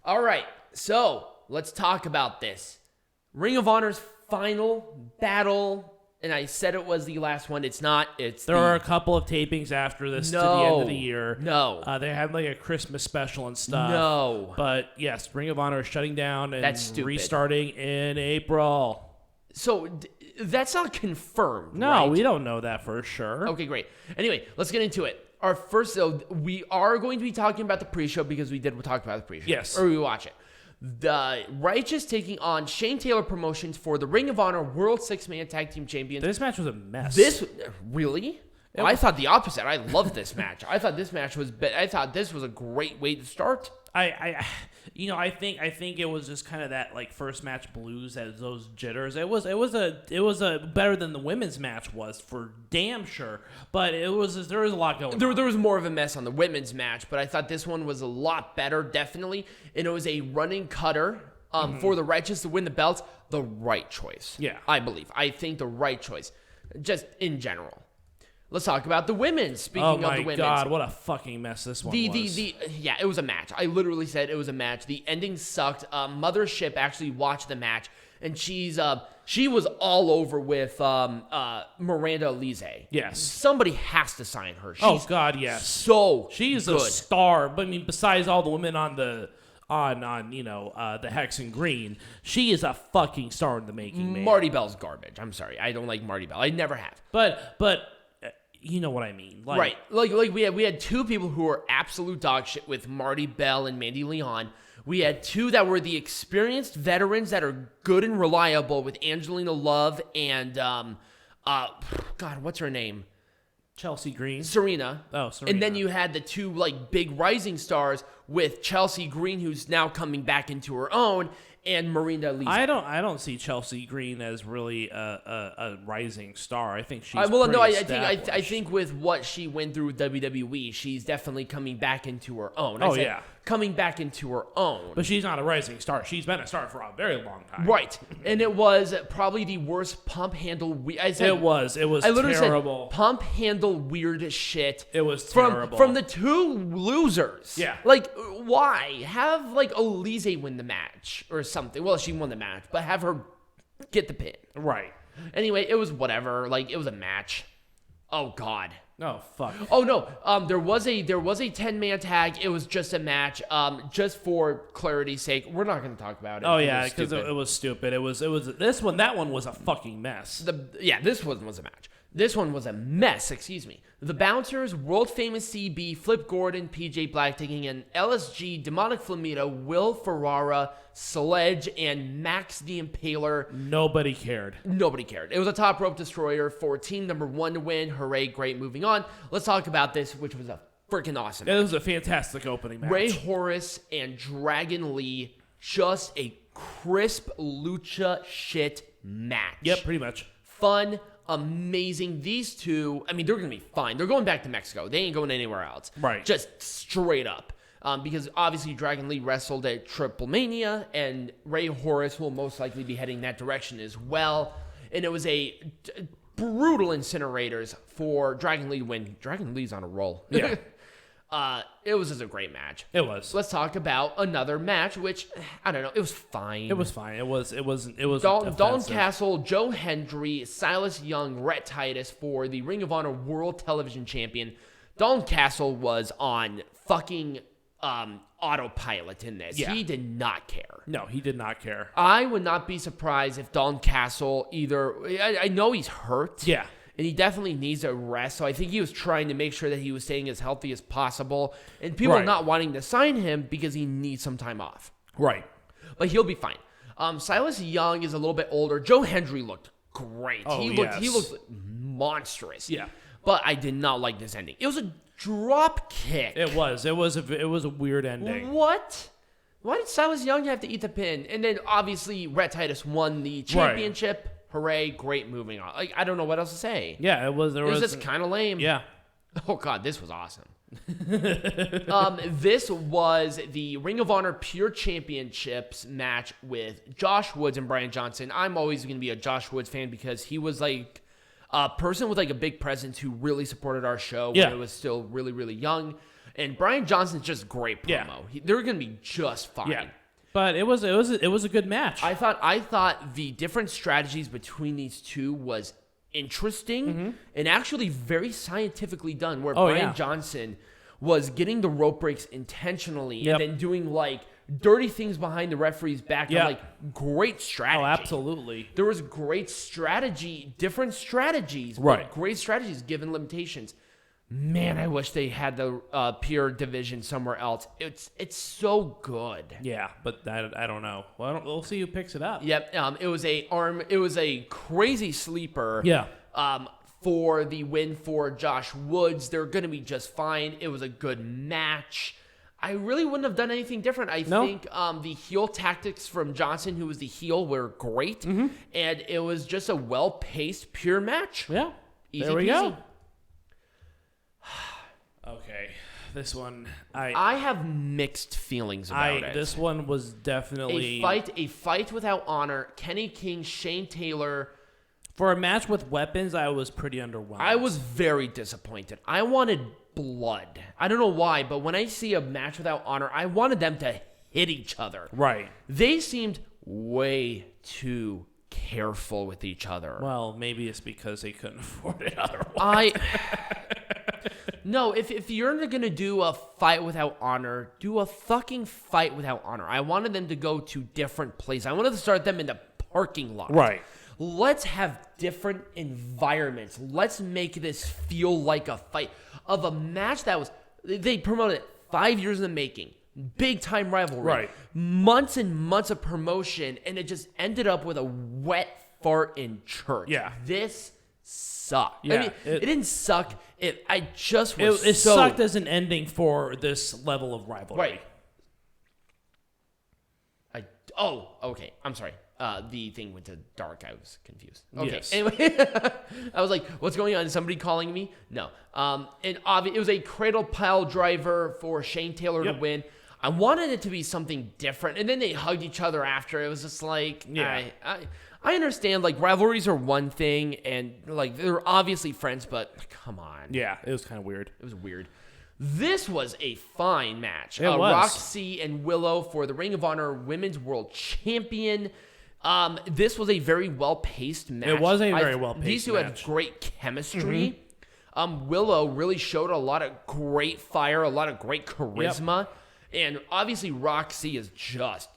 All right, so let's talk about this. Ring of Honor's final battle, and I said it was the last one. It's not. There are a couple of tapings after this to the end of the year. No. They had like a Christmas special and stuff. No. But yes, Ring of Honor is shutting down and That's stupid. restarting in April. So that's not confirmed, No, right? we don't know that for sure. Okay, great. Anyway, let's get into it. Our first, we are going to be talking about the pre-show because we did talk about the pre-show. Yes. Or we watch it. The Righteous taking on Shane Taylor Promotions for the Ring of Honor World Six-Man Tag Team Champions. This match was a mess. Really? I thought the opposite. I loved this match. I thought this match was. I thought this was a great way to start. I think it was just kind of that like first match blues as those jitters. It was a better than the women's match was for damn sure. But there was a lot going on. There was more of a mess on the women's match, but I thought this one was a lot better, definitely. And it was a running cutter for the Righteous to win the belts. The right choice. Yeah, I believe. I think the right choice, just in general. Let's talk about the women's. Speaking of the women's. Oh my God, what a fucking mess this one was. Yeah, it was a match. I literally said it was a match. The ending sucked. Mothership actually watched the match, and she was all over with Miranda Alize. Yes. Somebody has to sign her. Oh God, yes. So she's good. a star. But I mean, besides all the women on the Hex and Green, she is a fucking star in the making. Man. Marty Bell's garbage. I'm sorry. I don't like Marty Bell. I never have. But you know what I mean. Right. Like we had two people who were absolute dog shit with Marty Bell and Mandy Leon. We had two that were the experienced veterans that are good and reliable with Angelina Love and God, what's her name? Chelsea Green. Serena. Oh, Serena. And then you had the two like big rising stars with Chelsea Green, who's now coming back into her own, and Miranda Alize. I don't see Chelsea Green as really a rising star. I think she's I think with what she went through with WWE, she's definitely coming back into her own. Coming back into her own. But she's not a rising star. She's been a star for a very long time. Right. And it was probably the worst pump handle. It was terrible. Said pump handle weird shit. It was terrible. From the two losers. Yeah. Like, why? Have, like, Alize win the match or something. Well, she won the match, but have her get the pin. Right. Anyway, it was whatever. Like, it was a match. Oh, God. Oh, fuck. Oh, no. There was a 10-man tag. It was just a match. Just for clarity's sake, we're not going to talk about it. Oh, yeah, because it was stupid. It was that one was a fucking mess. This one was a match. This one was a mess, excuse me. The Bouncers, World Famous CB, Flip Gordon, PJ Black taking in LSG, Demonic Flamita, Will Ferrara, Sledge, and Max the Impaler. Nobody cared. It was a top rope destroyer for team number 1 to win. Hooray, great, moving on. Let's talk about this, which was a freaking awesome match. It was a fantastic opening match. Rey Horus and Dragon Lee, just a crisp lucha shit match. Yep, pretty much. Fun. Amazing. These two, I mean, they're going to be fine. They're going back to Mexico. They ain't going anywhere else. Right. Just straight up. Because obviously Dragon Lee wrestled at Triple Mania, and Rey Horus will most likely be heading that direction as well. And it was a brutal incinerators for Dragon Lee to win. Dragon Lee's on a roll. Yeah. It was just a great match. It was. Let's talk about another match, which I don't know. It was fine. It was fine. It was. Dalton Castle, Joe Hendry, Silas Young, Rhett Titus for the Ring of Honor World Television Champion. Dalton Castle was on fucking autopilot in this. Yeah. He did not care. No, he did not care. I would not be surprised if Dalton Castle I know he's hurt. Yeah. And he definitely needs a rest. So I think he was trying to make sure that he was staying as healthy as possible. And people are not wanting to sign him because he needs some time off. Right. But he'll be fine. Silas Young is a little bit older. Joe Hendry looked great. Oh, he looked monstrous. Yeah. But I did not like this ending. It was a drop kick. It was a weird ending. What? Why did Silas Young have to eat the pin? And then obviously Rhett Titus won the championship. Right. Hooray, great, moving on. Like, I don't know what else to say. Yeah, it was just kind of lame. Yeah. Oh, God, this was awesome. This was the Ring of Honor Pure Championships match with Josh Woods and Brian Johnson. I'm always going to be a Josh Woods fan because he was like a person with like a big presence who really supported our show when it was still really, really young. And Brian Johnson's just great promo. Yeah. They're going to be just fine. Yeah. But it was a good match. I thought the different strategies between these two was interesting and actually very scientifically done, where Brian Johnson was getting the rope breaks intentionally and then doing like dirty things behind the referee's back. Yeah. Like great strategy. Oh, absolutely. There was great strategy, different strategies, but great strategies given limitations. Man, I wish they had the peer division somewhere else. It's so good. Yeah, but I don't know. Well, we'll see who picks it up. Yep. It was a crazy sleeper. Yeah. For the win for Josh Woods. They're going to be just fine. It was a good match. I really wouldn't have done anything different. I think the heel tactics from Johnson, who was the heel, were great. And it was just a well-paced, pure match. Yeah. Easy there we peasy. go. Okay. This one, I have mixed feelings about it. This one was definitely a fight without honor. Kenny King, Shane Taylor. For a match with weapons, I was pretty underwhelmed. I was very disappointed. I wanted blood. I don't know why, but when I see a match without honor, I wanted them to hit each other. Right. They seemed way too careful with each other. Well, maybe it's because they couldn't afford it otherwise. No, if you're going to do a fight without honor, do a fucking fight without honor. I wanted them to go to different places. I wanted to start them in the parking lot. Right. Let's have different environments. Let's make this feel like a fight of a match that was, they promoted it 5 years in the making. Big time rivalry. Right. Months and months of promotion, and it just ended up with a wet fart in church. Yeah. This sucked. Yeah, I mean, it didn't suck. It It sucked as an ending for this level of rivalry. Right. Okay. I'm sorry. The thing went to dark. I was confused. Okay. Yes. Anyway, I was like, "What's going on? Is somebody calling me?" No. And it was a cradle pile driver for Shane Taylor to win. I wanted it to be something different, and then they hugged each other after. It was just like, I understand. Like rivalries are one thing, and like they're obviously friends, but come on. Yeah, it was kind of weird. It was weird. This was a fine match. It was. Rok-C and Willow for the Ring of Honor Women's World Champion. This was a very well-paced match. It was a very well-paced match. These two had great chemistry. Willow really showed a lot of great fire, a lot of great charisma. And obviously Rok-C is just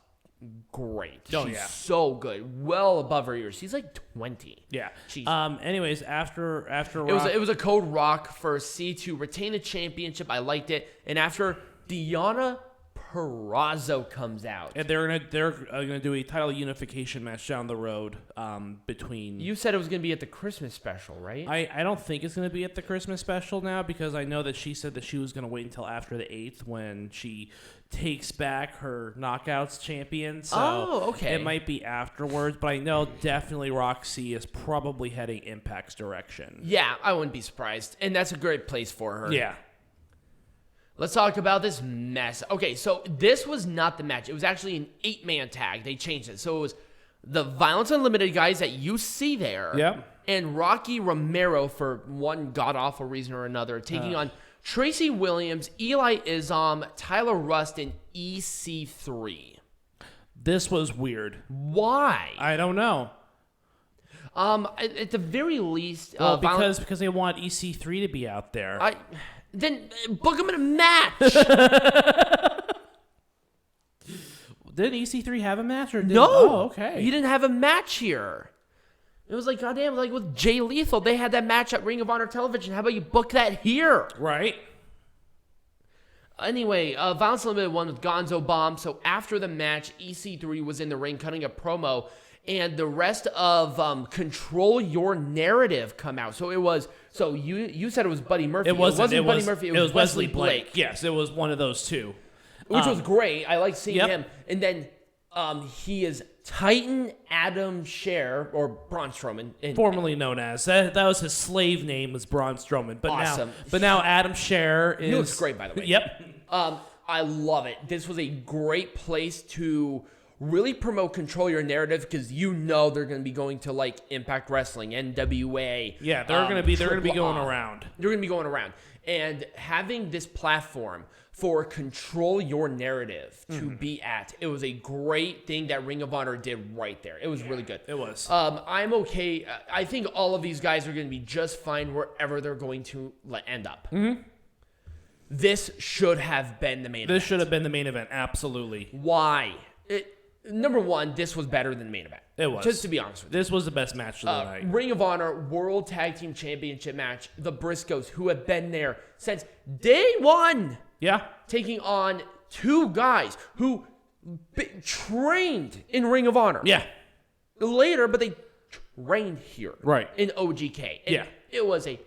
great. She's so good. Well above her years. She's like 20. Yeah. She's anyways, after it was a code Rock for C to retain a championship. I liked it. And after Deonna Purrazzo comes out, and they're gonna do a title unification match down the road between. You said it was gonna be at the Christmas special, right? I don't think it's gonna be at the Christmas special now, because I know that she said that she was gonna wait until after the 8th when she takes back her Knockouts champion. So okay. It might be afterwards, but I know definitely Rok-C is probably heading Impact's direction. Yeah, I wouldn't be surprised, and that's a great place for her. Yeah. Let's talk about this mess. Okay, so this was not the match. It was actually an 8-man tag. They changed it. So it was the Violence Unlimited guys that you see there. Yep. And Rocky Romero, for one god-awful reason or another, taking on Tracy Williams, Eli Isom, Tyler Rust, and EC3. This was weird. Why? I don't know. At the very least... Well, because they want EC3 to be out there. Then book him in a match. Did EC3 have a match or no? Oh, okay. He didn't have a match here. It was like, goddamn, like with Jay Lethal, they had that match at Ring of Honor Television. How about you book that here? Right. Anyway, Violence Unlimited won with Gonzo Bomb. So after the match, EC3 was in the ring cutting a promo, and the rest of Control Your Narrative come out. So it was. So you said it was Buddy Murphy. It wasn't Buddy Murphy. It was Wesley Blake. Yes, it was one of those two, which was great. I like seeing him. And then he is Titan Adam Scher, or Braun Strowman, formerly known as that was his slave name, was Braun Strowman. But awesome. now Adam Scher is. He looks great, by the way. Yep. I love it. This was a great place to really promote Control Your Narrative, because they're going to be going to like Impact Wrestling, NWA. Yeah, they're going to be going around. They're going to be going around. And having this platform for control your narrative to be at, it was a great thing that Ring of Honor did right there. It was really good. It was. I'm okay. I think all of these guys are going to be just fine wherever they're going to end up. Mm-hmm. This should have been the main event. This should have been the main event, absolutely. Why? Number one, this was better than the main event. It was. Just to be honest with you. This was the best match of the night. Ring of Honor World Tag Team Championship match. The Briscoes, who have been there since day one. Yeah. Taking on two guys who trained in Ring of Honor. Yeah. Later, but they trained here. Right. In OGK. And yeah. It was a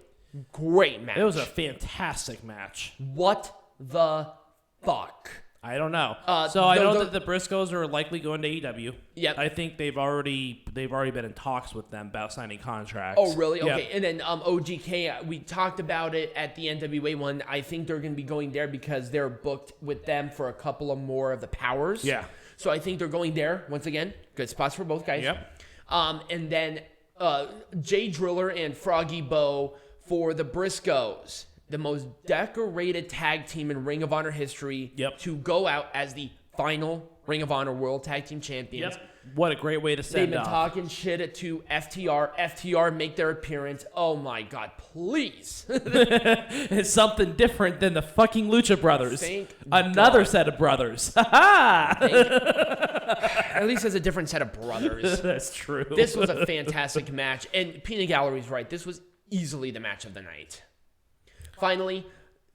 great match. It was a fantastic match. What the fuck? I don't know. I know that the Briscoes are likely going to AEW. Yep. I think they've already been in talks with them about signing contracts. Oh, really? Yep. Okay. And then OGK, we talked about it at the NWA one. I think they're going to be going there because they're booked with them for a couple of more of the powers. Yeah. So I think they're going there once again. Good spots for both guys. Yep. And then Jay Driller and Froggy Bow for the Briscoes. The most decorated tag team in Ring of Honor history to go out as the final Ring of Honor World Tag Team Champions. Yep. What a great way to send They've been talking shit to FTR. FTR make their appearance. Oh my God, please. It's something different than the fucking Lucha Brothers. Thank Another God. set of brothers. At least has a different set of brothers. That's true. This was a fantastic match. And Peanut Gallery's right. This was easily the match of the night. Finally,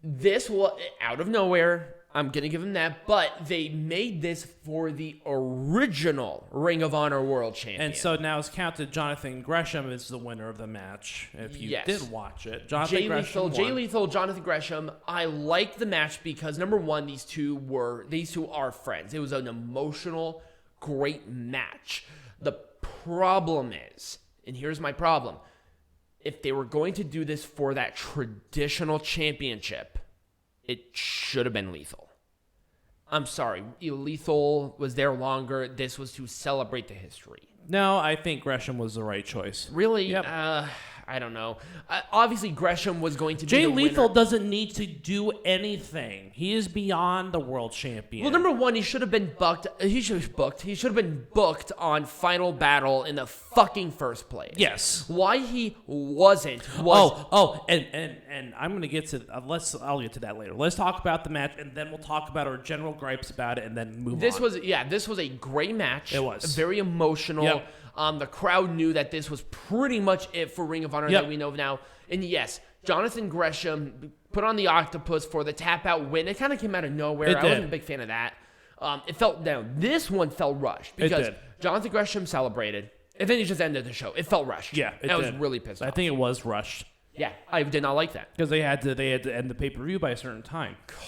this was out of nowhere. I'm going to give them that. But they made this for the original Ring of Honor World Champion. And so now it's counted. Jonathan Gresham is the winner of the match. If you did watch it. Jonathan Gresham won. Jay Lethal, Jonathan Gresham. I like the match because, number one, these two are friends. It was an emotional, great match. The problem is, and here's my problem, if they were going to do this for that traditional championship, it should have been Lethal. I'm sorry. Lethal was there longer. This was to celebrate the history. No, I think Gresham was the right choice. Really? Yep. I don't know. Obviously, Gresham was going to be Jay the Lethal winner. doesn't need to do anything. He is beyond the world champion. Well, number one, he should have been booked. He should have been booked on Final Battle in the fucking first place. Yes. Why he wasn't was... and I'm gonna get to I'll get to that later. Let's talk about the match, and then we'll talk about our general gripes about it, and then move on. This was a great match. It was very emotional. Yep. The crowd knew that this was pretty much it for Ring of Honor that we know now. And yes, Jonathan Gresham put on the octopus for the tap out win. It kind of came out of nowhere. I wasn't a big fan of that. It felt down. This one felt rushed because Jonathan Gresham celebrated, and then he just ended the show. It felt rushed. Yeah, I was really pissed off. I think it was rushed. Yeah, I did not like that because they had to end the pay-per-view by a certain time. God,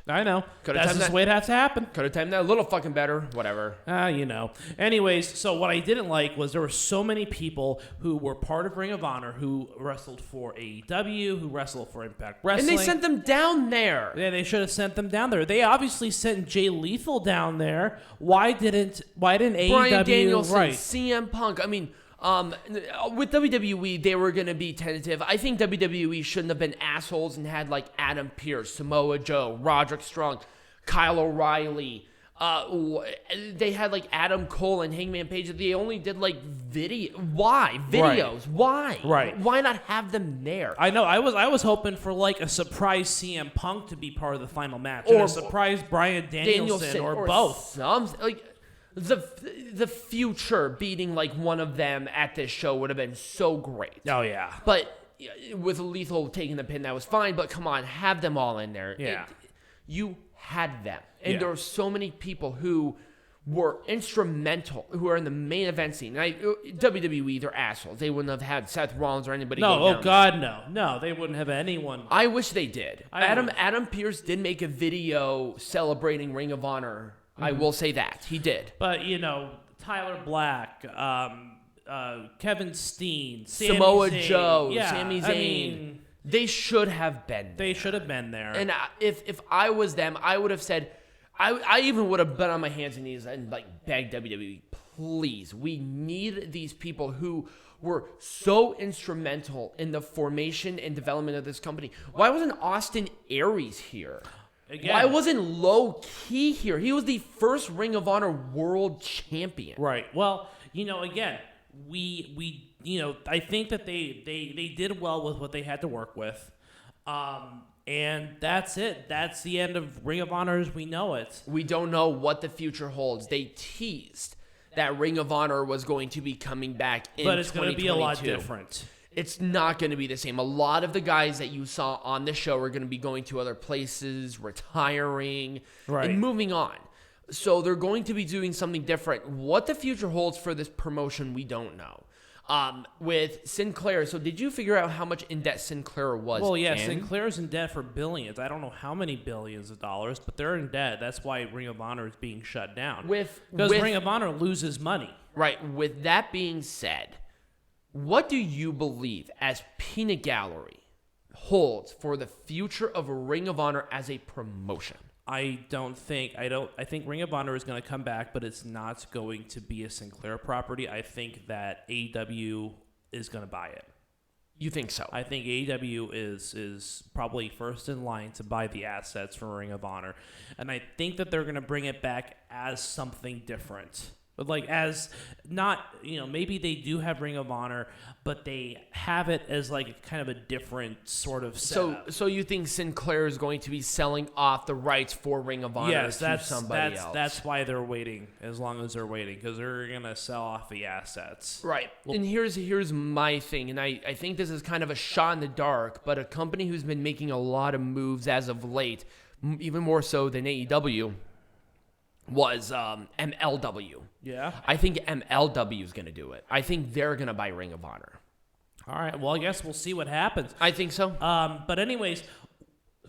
I know. That's just the way it has to happen. Could have timed that a little fucking better. Whatever. Anyways, so what I didn't like was there were so many people who were part of Ring of Honor who wrestled for AEW, who wrestled for Impact Wrestling. And they sent them down there. Yeah, they should have sent them down there. They obviously sent Jay Lethal down there. Why didn't AEW? Brian Danielson, right. CM Punk. I mean, with WWE, they were going to be tentative. I think WWE shouldn't have been assholes and had like Adam Pearce, Samoa Joe, Roderick Strong, Kyle O'Reilly. They had like Adam Cole and Hangman Page. They only did like video. Why videos? Right. Why? Right. Why not have them there? I know. I was hoping for like a surprise CM Punk to be part of the final match, or a surprise Brian Danielson or both. The future beating like one of them at this show would have been so great. Oh yeah. But with Lethal taking the pin, that was fine. But come on, have them all in there. Yeah. You had them. And there were so many people who were instrumental, who are in the main event scene. WWE, they're assholes. They wouldn't have had Seth Rollins or anybody. No, they wouldn't have anyone. I wish they did. Adam Pearce did make a video celebrating Ring of Honor. Mm-hmm. I will say that. He did. But, Tyler Black, Kevin Steen, Samoa Zayn, Joe, Sami Zayn. They should have been there. They should have been there. And if I was them, I would have said, I even would have been on my hands and knees and like begged WWE, please, we need these people who were so instrumental in the formation and development of this company. Why wasn't Austin Aries here? Again. Why wasn't Low Key here? He was the first Ring of Honor world champion. Right. Well, again, we I think that they did well with what they had to work with. And that's it. That's the end of Ring of Honor as we know it. We don't know what the future holds. They teased that Ring of Honor was going to be coming back in 2022. But it's going to be a lot different. It's not going to be the same. A lot of the guys that you saw on the show are going to be going to other places, retiring, and moving on. So they're going to be doing something different. What the future holds for this promotion, we don't know. With Sinclair, so did you figure out how much in debt Sinclair was? Well, yeah, Sinclair's in debt for billions. I don't know how many billions of dollars, but they're in debt. That's why Ring of Honor is being shut down. Because Ring of Honor loses money. Right. With that being said, what do you believe as Peanut Gallery holds for the future of Ring of Honor as a promotion? I think Ring of Honor is going to come back, but it's not going to be a Sinclair property. I think that AEW is going to buy it. You think so? I think AEW is probably first in line to buy the assets for Ring of Honor. And I think that they're going to bring it back as something different. But as not, maybe they do have Ring of Honor, but they have it as kind of a different sort of setup. So you think Sinclair is going to be selling off the rights for Ring of Honor to somebody else? That's why they're waiting as long as they're waiting, because they're going to sell off the assets. Right. And here's my thing, and I think this is kind of a shot in the dark, but a company who's been making a lot of moves as of late, even more so than AEW, was MLW. Yeah. I think MLW is going to do it. I think they're going to buy Ring of Honor. All right. Well, I guess we'll see what happens. I think so. But anyways,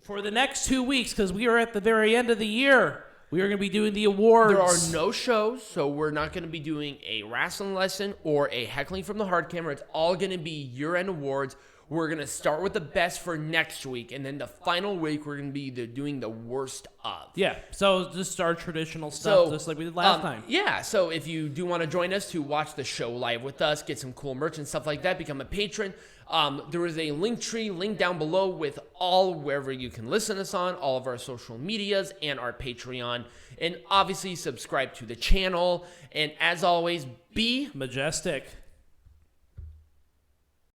for the next 2 weeks, because we are at the very end of the year, we are going to be doing the awards. There are no shows, so we're not going to be doing a wrestling lesson or a heckling from the hard camera. It's all going to be year-end awards. We're going to start with the best for next week, and then the final week, we're going to be doing the worst of. Yeah, so just our traditional stuff, just like we did last time. Yeah, so if you do want to join us to watch the show live with us, get some cool merch and stuff like that, become a patron, there is a link down below with wherever you can listen to us on, all of our social medias, and our Patreon. And obviously, subscribe to the channel. And as always, be majestic.